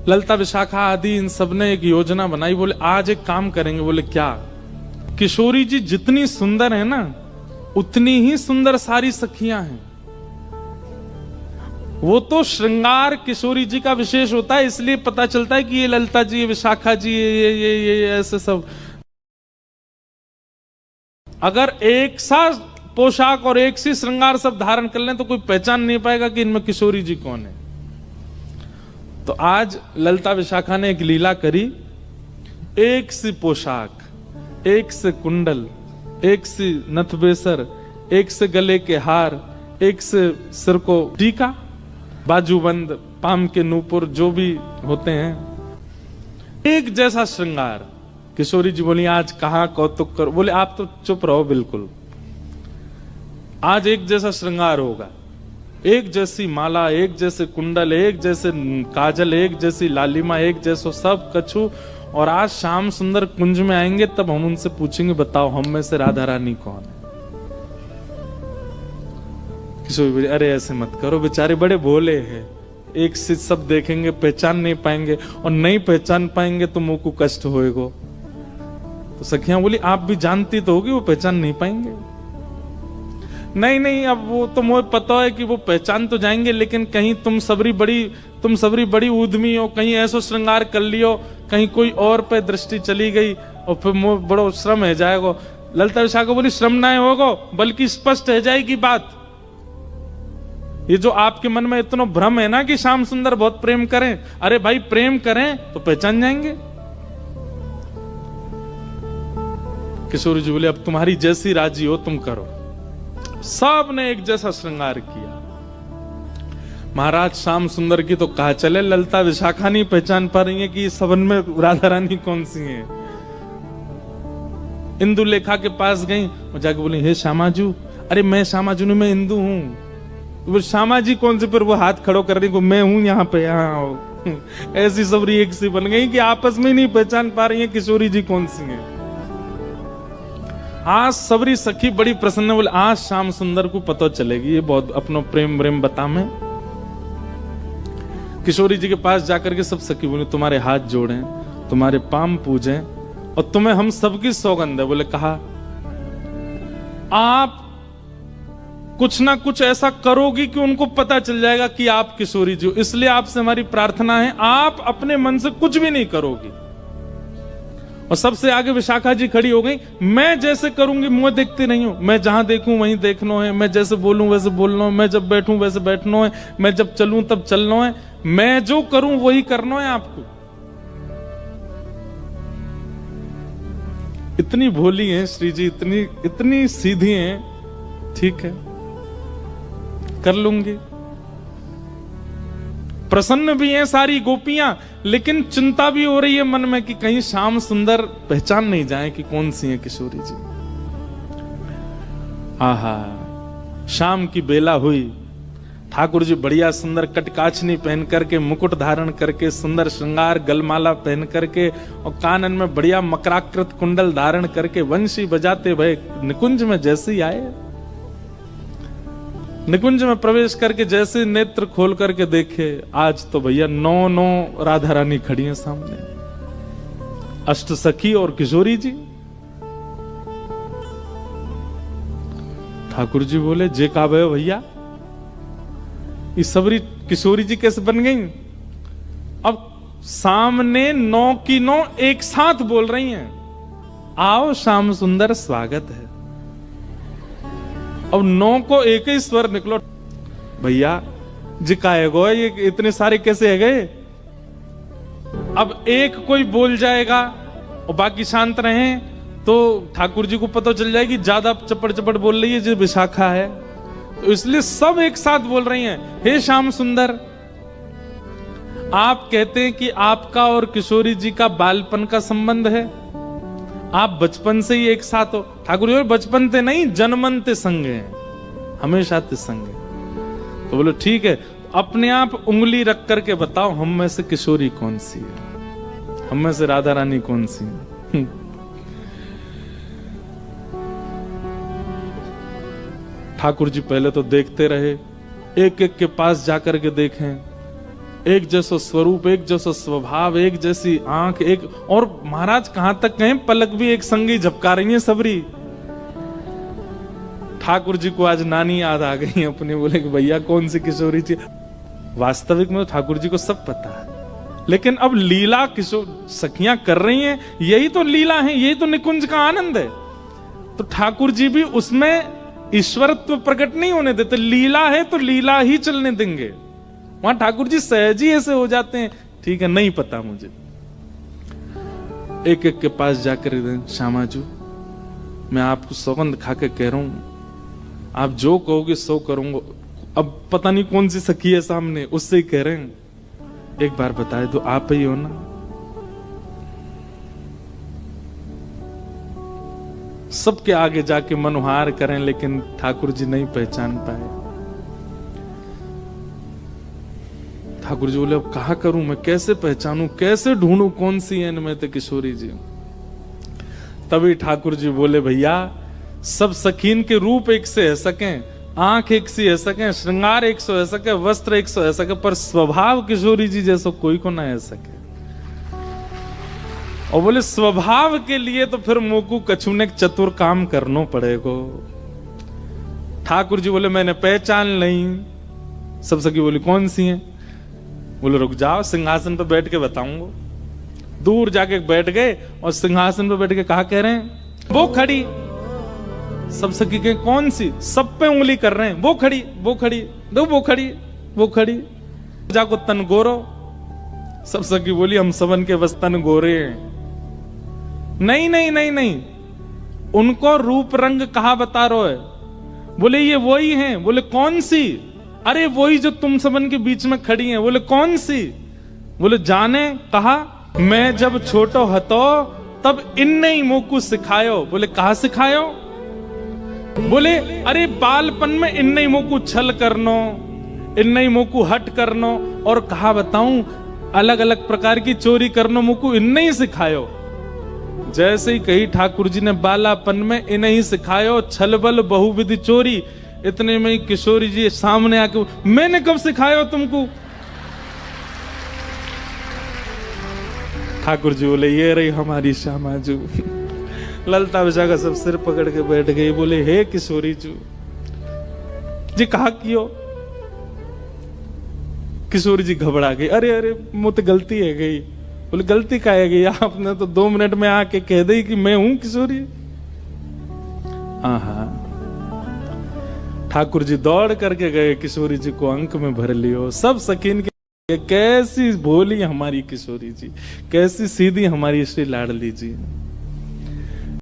ललिता विशाखा आदि इन सब ने एक योजना बनाई। बोले आज एक काम करेंगे। बोले क्या? किशोरी जी जितनी सुंदर है ना, उतनी ही सुंदर सारी सखियां हैं। वो तो श्रृंगार किशोरी जी का विशेष होता है, इसलिए पता चलता है कि ये ललिता जी, ये विशाखा जी, ये ऐसे सब। अगर एक सा पोशाक और एक सी श्रृंगार सब धारण कर लें तो कोई पहचान नहीं पाएगा कि इनमें किशोरी जी कौन है। तो आज ललिता विशाखा ने एक लीला करी। एक सी पोशाक, एक से कुंडल, एक सी नथबेसर, एक से गले के हार, एक से सिर को टीका, बाजूबंद, पाम के नूपुर जो भी होते हैं, एक जैसा श्रृंगार। किशोरी जी बोली आज कहां कौतुक कर। बोले आप तो चुप रहो बिल्कुल। आज एक जैसा श्रृंगार होगा, एक जैसी माला, एक जैसे कुंडल, एक जैसे काजल, एक जैसी लालिमा, एक जैसो सब कछु। और आज श्याम सुंदर कुंज में आएंगे तब हम उनसे पूछेंगे बताओ हम में से राधा रानी कौन है। किशोरी बोली अरे ऐसे मत करो, बेचारे बड़े भोले हैं, एक से सब देखेंगे पहचान नहीं पाएंगे, और नहीं पहचान पाएंगे तो मुंह को कष्ट होएगा। तो सखियां बोली आप भी जानती तो होगी वो पहचान नहीं पाएंगे। नहीं नहीं, अब वो तो मुझे पता है कि वो पहचान तो जाएंगे, लेकिन कहीं तुम सबरी बड़ी उद्यमी हो, कहीं ऐसा श्रृंगार कर लियो, कहीं कोई और पे दृष्टि चली गई और फिर मुझे बड़ो श्रम है जाएगा। ललिता विशाखा बोली श्रम ना होगा, बल्कि स्पष्ट है जाएगी बात। ये जो आपके मन में इतना भ्रम है ना कि श्याम सुंदर बहुत प्रेम करें, अरे भाई प्रेम करें तो पहचान जाएंगे। किशोरी जी बोले अब तुम्हारी जैसी राजी हो तुम करो। सब ने एक जैसा श्रृंगार किया। महाराज श्याम सुंदर की तो कहा चले, ललिता विशाखा नहीं पहचान पा रही है कि सबन में राधा रानी कौन सी है। इंदु लेखा के पास गई, वो जाके बोली हे श्यामाजू। अरे मैं श्यामाजू नहीं, मैं इंदु हूं। वो श्यामा जी कौन से, फिर वो हाथ खड़ो कर रही को मैं हूं यहाँ पे, यहाँ आओ। ऐसी सबरी एक सी बन गई कि आपस में नहीं पहचान पा रही है किशोरी जी कौन सी है। आज सबरी सखी बड़ी प्रसन्न, बोले आज श्याम सुंदर को पता चलेगी, ये बहुत अपनो प्रेम व्रेम बता में। किशोरी जी के पास जाकर के सब सखी बोले तुम्हारे हाथ जोड़े, तुम्हारे पाम पूजे, और तुम्हें हम सबकी सौगंध है। बोले कहा आप कुछ ना कुछ ऐसा करोगी कि उनको पता चल जाएगा कि आप किशोरी जी हो, इसलिए आपसे हमारी प्रार्थना है आप अपने मन से कुछ भी नहीं करोगी। और सबसे आगे विशाखा जी खड़ी हो गई, मैं जैसे करूंगी मुंह देखती नहीं हूं, मैं जहां देखूं वहीं देखना है, मैं जैसे बोलूं वैसे बोलना है, मैं जब बैठूं वैसे बैठना है, मैं जब चलूं तब चलना है, मैं जो करूं वही करना है आपको। इतनी भोली हैं श्री जी, इतनी सीधी हैं, ठीक है कर लूंगी। प्रसन्न भी हैं सारी गोपियां, लेकिन चिंता भी हो रही है मन में कि कहीं श्याम सुंदर पहचान नहीं जाए कि कौन सी है किशोरी जी। आहा, शाम की बेला हुई, ठाकुर जी बढ़िया सुंदर कटकाछनी पहन करके, मुकुट धारण करके, सुंदर श्रृंगार गलमाला पहन करके, और कानन में बढ़िया मकराकृत कुंडल धारण करके वंशी बजाते भय निकुंज में जैसे ही आए। निकुंज में प्रवेश करके जैसे नेत्र खोल करके देखे, आज तो भैया 9 राधा रानी खड़ी हैं सामने, अष्ट सखी और किशोरी जी। ठाकुर जी बोले जे का भैया ये सबरी किशोरी जी कैसे बन गई। अब सामने 9 की 9 एक साथ बोल रही हैं, आओ श्याम सुंदर स्वागत है। अब 9 को एक ही स्वर निकलो, भैया जिकाए गो ये इतने सारे कैसे है गए। अब एक कोई बोल जाएगा और बाकी शांत रहे तो ठाकुर जी को पता चल जाएगी ज्यादा चपड़ चपड़ बोल रही है जो विशाखा है, तो इसलिए सब एक साथ बोल रही हैं, हे श्याम सुंदर। आप कहते हैं कि आपका और किशोरी जी का बालपन का संबंध है, आप बचपन से ही एक साथ हो। ठाकुर जी बचपन ते नहीं जन्मन ते संग हैं, हमेशा ते संग है। तो बोलो ठीक है, अपने आप उंगली रख करके बताओ हम में से किशोरी कौन सी है, हम में से राधा रानी कौन सी है। ठाकुर जी पहले तो देखते रहे, एक एक के पास जाकर के देखें, एक जैसा स्वरूप, एक जैसा स्वभाव, एक जैसी आंख, एक और महाराज कहां तक कहें, पलक भी एक संगी झपका रही है सबरी। ठाकुर जी को आज नानी याद आ गई अपने, बोले कि भैया कौन सी किशोरी थी। वास्तविक में ठाकुर जी को सब पता है, लेकिन अब लीला किशोर सखियां कर रही हैं, यही तो लीला है, यही तो निकुंज का आनंद है। तो ठाकुर जी भी उसमें ईश्वरत्व प्रकट नहीं होने देते। लीला है तो लीला ही चलने देंगे। वहां ठाकुर जी सहज ही ऐसे हो जाते हैं, ठीक है नहीं पता मुझे। एक एक के पास जाकर श्यामा जी, मैं आपको सौगंध खा के कह रहा हूं, आप जो कहोगे सो करूंगा। अब पता नहीं कौन सी सखी है सामने, उससे ही कह रहे हैं, एक बार बताए तो आप ही हो ना। सबके आगे जाके मनोहार करें, लेकिन ठाकुर जी नहीं पहचान पाए। ठाकुर जी बोले अब कहा करूं मैं, कैसे पहचानूं, कैसे ढूंढूं कौन सी है इनमें तो किशोरी जी। तभी ठाकुर जी बोले भैया सब सखीन के रूप एक से है सकें, आंख एक सी है सके, श्रृंगार एक सौ है सके, वस्त्र एक सौ है सके, पर स्वभाव किशोरी जी जैसा कोई को ना है सके। और बोले स्वभाव के लिए तो फिर मोकू कछुने चतुर काम करनो पड़ेगो। ठाकुर जी बोले मैंने पहचान नहीं। सब सखी बोली कौन सी हैं? बोले रुक जाओ सिंहासन पर बैठ के बताऊंगा। दूर जाके बैठ गए और सिंहासन पर बैठ के कहा कह रहे हैं वो खड़ी। सब सखी के कौन सी? सब पे उंगली कर रहे हैं, वो खड़ी वो खड़ी, दो वो खड़ी वो खड़ी। जाको तन गोरो। सब सखी बोली हम सबन के बस तन गोरे हैं। नहीं नहीं नहीं नहीं, उनको रूप रंग कहा बता रहे है? बोले ये वही हैं। बोले कौन सी? अरे वही जो तुम सबन के बीच में खड़ी हैं। बोले कौन सी? बोले जाने। कहा मैं जब छोटो हतो तब इनने ही मोकू सिखायो। बोले कहा सिखायो? बोले अरे बालपन में इनने ही मोकू छल करनो, इनने ही मोकू हट करनो, और कहा बताऊं अलग अलग प्रकार की चोरी करनो मोकू इनने ही सिखायो। जैसे ही कही ठाकुर जी ने बालापन में इन्हें ही सिखायो छल बल बहुविधि चोरी। इतने में ही किशोरी जी सामने आके मैंने कब सिखायो तुमको? ठाकुर जी बोले ये रही हमारी श्यामा जी। ललता विशाखा सब सिर पकड़ के बैठ गई। बोले हे किशोरी जी कहा कियो? किशोरी जी घबरा गई। अरे अरे मुझे गलती है गई। बोले गलती का है गई? आपने तो 2 मिनट में आके कह दी कि मैं हूं किशोरी। हाँ ठाकुर जी दौड़ करके गए, किशोरी जी को अंक में भर लियो। सब सकीन के कैसी भोली हमारी किशोरी जी, कैसी सीधी हमारी श्री लाडली जी।